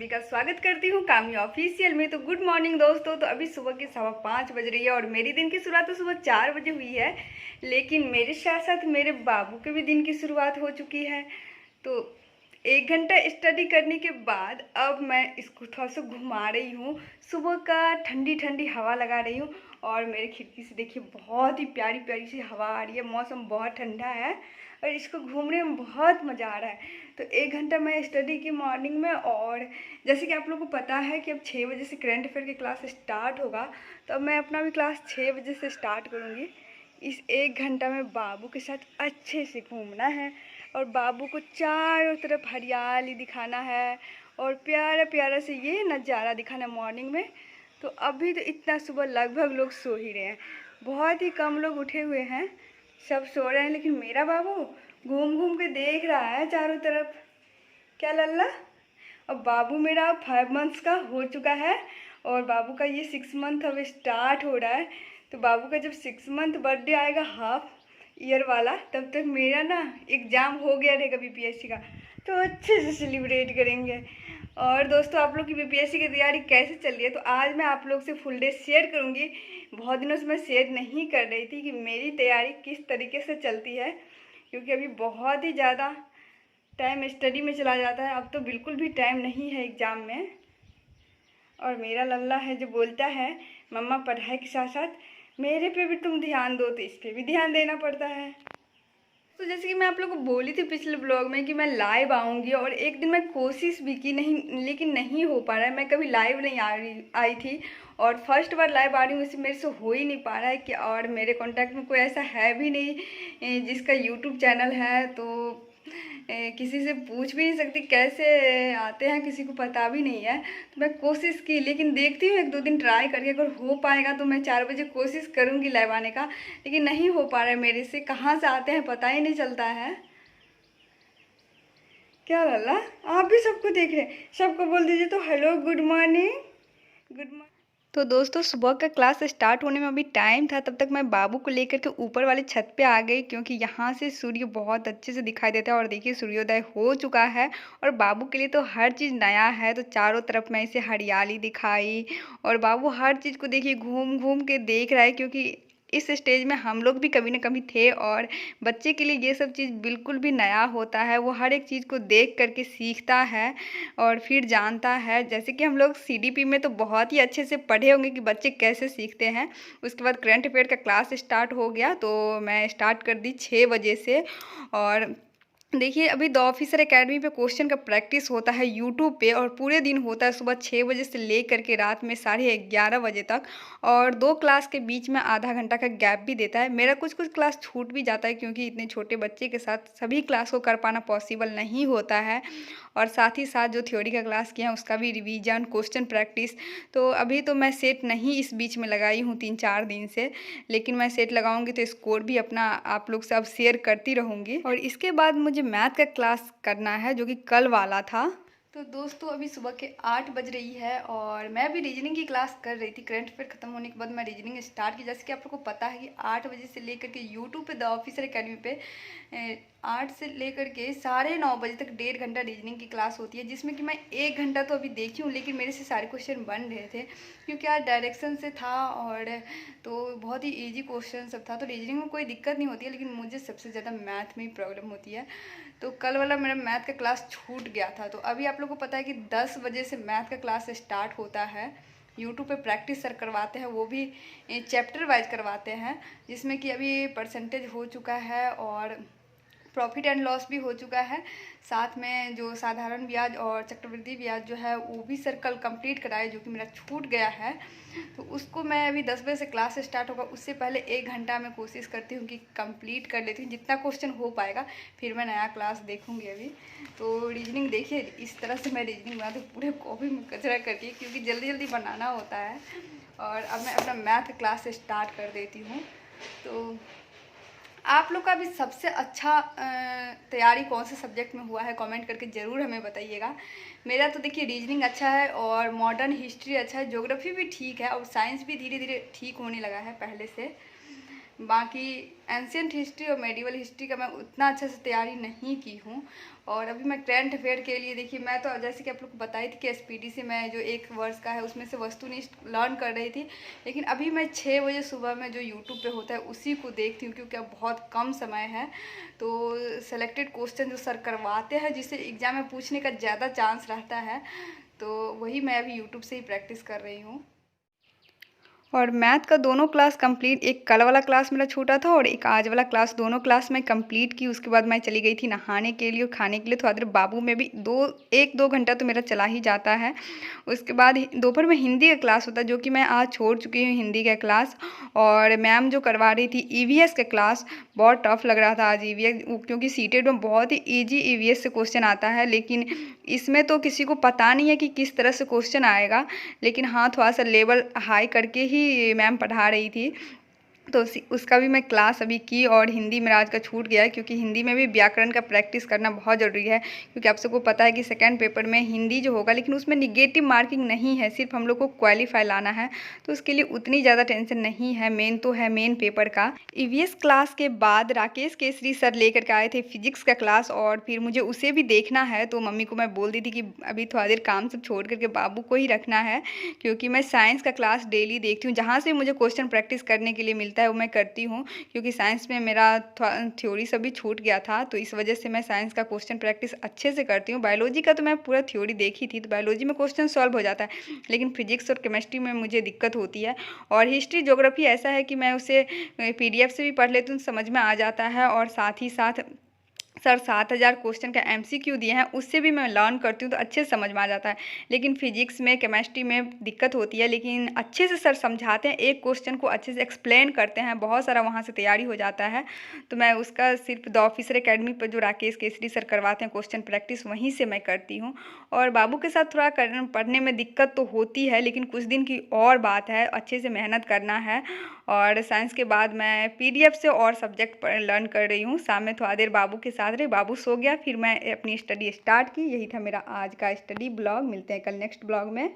का स्वागत करती हूँ कामी ऑफिशियल में। तो गुड मॉर्निंग दोस्तों। तो अभी सुबह के 5:15 बज रही है और मेरी दिन की शुरुआत तो सुबह 4 बजे हुई है, लेकिन मेरे साथ साथ मेरे बाबू के भी दिन की शुरुआत हो चुकी है। तो 1 घंटा स्टडी करने के बाद अब मैं इसको थोड़ा सा घुमा रही हूँ। सुबह का ठंडी ठंडी हवा लगा रही हूँ और मेरे खिड़की से देखिए बहुत ही प्यारी प्यारी सी हवा आ रही है। मौसम बहुत ठंडा है और इसको घूमने में बहुत मज़ा आ रहा है। तो 1 घंटा मैं स्टडी की मॉर्निंग में, और जैसे कि आप लोगों को पता है कि अब 6 बजे से करंट अफेयर की क्लास स्टार्ट होगा, तो अब मैं अपना भी क्लास 6 बजे से स्टार्ट करूँगी। इस 1 घंटा में बाबू के साथ अच्छे से घूमना है और बाबू को चारों तरफ हरियाली दिखाना है और प्यारा प्यारा से ये नज़ारा दिखाना है मॉर्निंग में। तो अभी तो इतना सुबह लगभग लोग सो ही रहे हैं, बहुत ही कम लोग उठे हुए हैं, सब सो रहे हैं। लेकिन मेरा बाबू घूम घूम के देख रहा है चारों तरफ। क्या लल्ला? और बाबू मेरा 5 मंथ्स का हो चुका है और बाबू का ये 6 मंथ अब स्टार्ट हो रहा है। तो बाबू का जब 6 मंथ बर्थडे आएगा हाफ ईयर वाला, तब तक मेरा ना एग्ज़ाम हो गया रहेगा बीपीएससी का, तो अच्छे से सेलिब्रेट करेंगे। और दोस्तों, आप लोग की बीपीएससी की तैयारी कैसे चल रही है, तो आज मैं आप लोग से फुल डे शेयर करूंगी। बहुत दिनों से मैं शेयर नहीं कर रही थी कि मेरी तैयारी किस तरीके से चलती है, क्योंकि अभी बहुत ही ज़्यादा टाइम स्टडी में चला जाता है। अब तो बिल्कुल भी टाइम नहीं है एग्ज़ाम में। और मेरा लल्ला है जो बोलता है मम्मा पढ़ाई के साथ साथ मेरे पे भी तुम ध्यान दो, तो इस पर भी ध्यान देना पड़ता है। तो जैसे कि मैं आप लोगों को बोली थी पिछले ब्लॉग में कि मैं लाइव आऊँगी, और एक दिन मैं कोशिश भी की, नहीं लेकिन नहीं हो पा रहा है। मैं कभी लाइव नहीं आई थी और फर्स्ट बार लाइव आ रही हूँ, इससे मेरे से हो ही नहीं पा रहा है कि, और मेरे कांटेक्ट में कोई ऐसा है भी नहीं जिसका यूट्यूब चैनल है। तो किसी से पूछ भी नहीं सकती कैसे आते हैं, किसी को पता भी नहीं है। तो मैं कोशिश की, लेकिन देखती हूँ 1-2 दिन ट्राई करके, अगर हो पाएगा तो मैं 4 बजे कोशिश करूँगी लाइव आने का। लेकिन नहीं हो पा रहा है मेरे से, कहाँ से आते हैं पता ही नहीं चलता है। क्या लल्ला, आप भी सबको देख रहे हैं? सबको बोल दीजिए तो hello, good morning. Good morning. तो दोस्तों, सुबह का क्लास स्टार्ट होने में अभी टाइम था, तब तक मैं बाबू को लेकर के ऊपर वाले छत पे आ गई, क्योंकि यहाँ से सूर्य बहुत अच्छे से दिखाई देता है। और देखिए सूर्योदय हो चुका है और बाबू के लिए तो हर चीज़ नया है। तो चारों तरफ मैं इसे हरियाली दिखाई और बाबू हर चीज़ को देखिए घूम घूम के देख रहा है, क्योंकि इस स्टेज में हम लोग भी कभी ना कभी थे और बच्चे के लिए ये सब चीज़ बिल्कुल भी नया होता है। वो हर एक चीज़ को देख करके सीखता है और फिर जानता है। जैसे कि हम लोग सीडीपी में तो बहुत ही अच्छे से पढ़े होंगे कि बच्चे कैसे सीखते हैं। उसके बाद करंट अफेयर का क्लास स्टार्ट हो गया, तो मैं स्टार्ट कर दी 6 बजे से। और देखिए अभी द ऑफिसर एकेडमी पे क्वेश्चन का प्रैक्टिस होता है यूट्यूब पे, और पूरे दिन होता है, सुबह 6 बजे से ले करके रात में 11:30 बजे तक। और 2 क्लास के बीच में आधा घंटा का गैप भी देता है। मेरा कुछ कुछ क्लास छूट भी जाता है, क्योंकि इतने छोटे बच्चे के साथ सभी क्लास को कर पाना पॉसिबल नहीं होता है। और साथ ही साथ जो थ्योरी का क्लास किया है उसका भी रिवीजन, क्वेश्चन प्रैक्टिस। तो अभी तो मैं सेट नहीं इस बीच में लगाई हूँ 3-4 दिन से, लेकिन मैं सेट लगाऊंगी तो स्कोर भी अपना आप लोग से अब शेयर करती रहूँगी। और इसके बाद मुझे मैथ का क्लास करना है, जो कि कल वाला था। तो दोस्तों, अभी सुबह के 8 बज रही है और मैं भी रीजनिंग की क्लास कर रही थी। करंट अफेयर खत्म होने के बाद मैं रीजनिंग स्टार्ट की। जैसे कि आप लोग को पता है कि 8 बजे से लेकर के यूट्यूब पे द ऑफिसर एकेडमी पे 8 से लेकर के 9:30 बजे तक 1.5 घंटा रीजनिंग की क्लास होती है, जिसमें कि मैं 1 घंटा तो अभी देखी हूँ, लेकिन मेरे से सारे क्वेश्चन बन रहे थे, क्योंकि आज डायरेक्शन से था और तो बहुत ही ईजी क्वेश्चन सब था। तो रीजनिंग में कोई दिक्कत नहीं होती है, लेकिन मुझे सबसे ज़्यादा मैथ में ही प्रॉब्लम होती है। तो कल वाला मेरा मैथ का क्लास छूट गया था। तो अभी आप लोगों को पता है कि 10 बजे से मैथ का क्लास स्टार्ट होता है। यूट्यूब पे प्रैक्टिस सर करवाते हैं, वो भी चैप्टर वाइज करवाते हैं, जिसमें कि अभी परसेंटेज हो चुका है और प्रॉफिट एंड लॉस भी हो चुका है। साथ में जो साधारण ब्याज और चक्रवृद्धि ब्याज जो है वो भी सर कल कंप्लीट कराए, जो कि मेरा छूट गया है। तो उसको मैं अभी 10 बजे से क्लास स्टार्ट होगा, उससे पहले 1 घंटा मैं कोशिश करती हूँ कि कंप्लीट कर लेती हूँ जितना क्वेश्चन हो पाएगा, फिर मैं नया क्लास देखूँगी अभी। तो रीजनिंग देखिए इस तरह से मैं रीजनिंग बनाती हूँ, पूरे कॉपी में कचरा करके, क्योंकि जल्दी जल्दी बनाना होता है। और अब मैं अपना मैथ क्लास स्टार्ट कर देती हूँ। तो आप लोग का भी सबसे अच्छा तैयारी कौन से सब्जेक्ट में हुआ है, कमेंट करके ज़रूर हमें बताइएगा। मेरा तो देखिए रीजनिंग अच्छा है और मॉडर्न हिस्ट्री अच्छा है, ज्योग्राफी भी ठीक है और साइंस भी धीरे धीरे ठीक होने लगा है पहले से। बाकी एंशियंट हिस्ट्री और मेडिवल हिस्ट्री का मैं उतना अच्छे से तैयारी नहीं की हूँ। और अभी मैं करंट अफेयर के लिए, देखिए मैं तो जैसे कि आप लोग को बताई थी कि एसपीडी से मैं जो 1 वर्ष का है उसमें से वस्तुनिष्ठ लर्न कर रही थी, लेकिन अभी मैं 6 बजे सुबह में जो यूट्यूब पे होता है उसी को देखती हूँ, क्योंकि अब बहुत कम समय है। तो सेलेक्टेड क्वेश्चन जो सर करवाते हैं जिससे एग्ज़ाम में पूछने का ज़्यादा चांस रहता है, तो वही मैं अभी यूट्यूब से ही प्रैक्टिस कर रही हूँ। और मैथ का दोनों क्लास कंप्लीट, एक कल वाला क्लास मेरा छूटा था और एक आज वाला क्लास, दोनों क्लास मैं कंप्लीट की। उसके बाद मैं चली गई थी नहाने के लिए और खाने के लिए। थोड़ा देर बाबू में भी 1-2 घंटा तो मेरा चला ही जाता है। उसके बाद दोपहर में हिंदी का क्लास होता है, जो कि मैं आज छोड़ चुकी हूँ हिंदी का क्लास। और मैम जो करवा रही थी ईवीएस का क्लास, बहुत टफ लग रहा था आज ईवीएस, क्योंकि सीटेट में बहुत ही ईजी ईवीएस से क्वेश्चन आता है, लेकिन इसमें तो किसी को पता नहीं है कि किस तरह से क्वेश्चन आएगा। लेकिन हाँ, थोड़ा सा लेवल हाई करके ही मैम पढ़ा रही थी, तो उसका भी मैं क्लास अभी की। और हिंदी मेरा आज का छूट गया है, क्योंकि हिंदी में भी व्याकरण का प्रैक्टिस करना बहुत ज़रूरी है, क्योंकि आप सबको पता है कि सेकंड पेपर में हिंदी जो होगा, लेकिन उसमें निगेटिव मार्किंग नहीं है, सिर्फ हम लोग को क्वालिफाई लाना है, तो उसके लिए उतनी ज़्यादा टेंशन नहीं है। मेन तो है मेन पेपर का। ईवीएस क्लास के बाद राकेश केसरी सर लेकर के आए थे फिजिक्स का क्लास, और फिर मुझे उसे भी देखना है, तो मम्मी को मैं बोल दी थी कि अभी थोड़ा देर काम सब छोड़ करके बाबू को ही रखना है, क्योंकि मैं साइंस का क्लास डेली देखती हूँ। जहाँ से मुझे क्वेश्चन प्रैक्टिस करने के लिए मिलता है वो मैं करती हूँ, क्योंकि साइंस में मेरा थ्योरी सभी छूट गया था, तो इस वजह से मैं साइंस का क्वेश्चन प्रैक्टिस अच्छे से करती हूँ। बायोलॉजी का तो मैं पूरा थ्योरी देखी थी, तो बायोलॉजी में क्वेश्चन सॉल्व हो जाता है, लेकिन फिजिक्स और केमिस्ट्री में मुझे दिक्कत होती है। और हिस्ट्री ज्योग्राफी ऐसा है कि मैं उसे पीडीएफ से भी पढ़ लेती हूँ, समझ में आ जाता है। और साथ ही साथ सर 7000 क्वेश्चन का एमसीक्यू दिए हैं, उससे भी मैं लर्न करती हूँ, तो अच्छे से समझ में आ जाता है। लेकिन फिजिक्स में केमिस्ट्री में दिक्कत होती है, लेकिन अच्छे से सर समझाते हैं, एक क्वेश्चन को अच्छे से एक्सप्लेन करते हैं, बहुत सारा वहाँ से तैयारी हो जाता है। तो मैं उसका सिर्फ द ऑफिसर एकेडमी पर जो राकेश केसरी सर करवाते हैं क्वेश्चन प्रैक्टिस, वहीं से मैं करती हूँ। और बाबू के साथ थोड़ा पढ़ने में दिक्कत तो होती है, लेकिन कुछ दिन की और बात है, अच्छे से मेहनत करना है। और साइंस के बाद मैं पीडीएफ से और सब्जेक्ट लर्न कर रही हूँ। शाम में थोड़ा देर बाबू के साथ रही, बाबू सो गया, फिर मैं अपनी स्टडी स्टार्ट की। यही था मेरा आज का स्टडी ब्लॉग। मिलते हैं कल नेक्स्ट ब्लॉग में।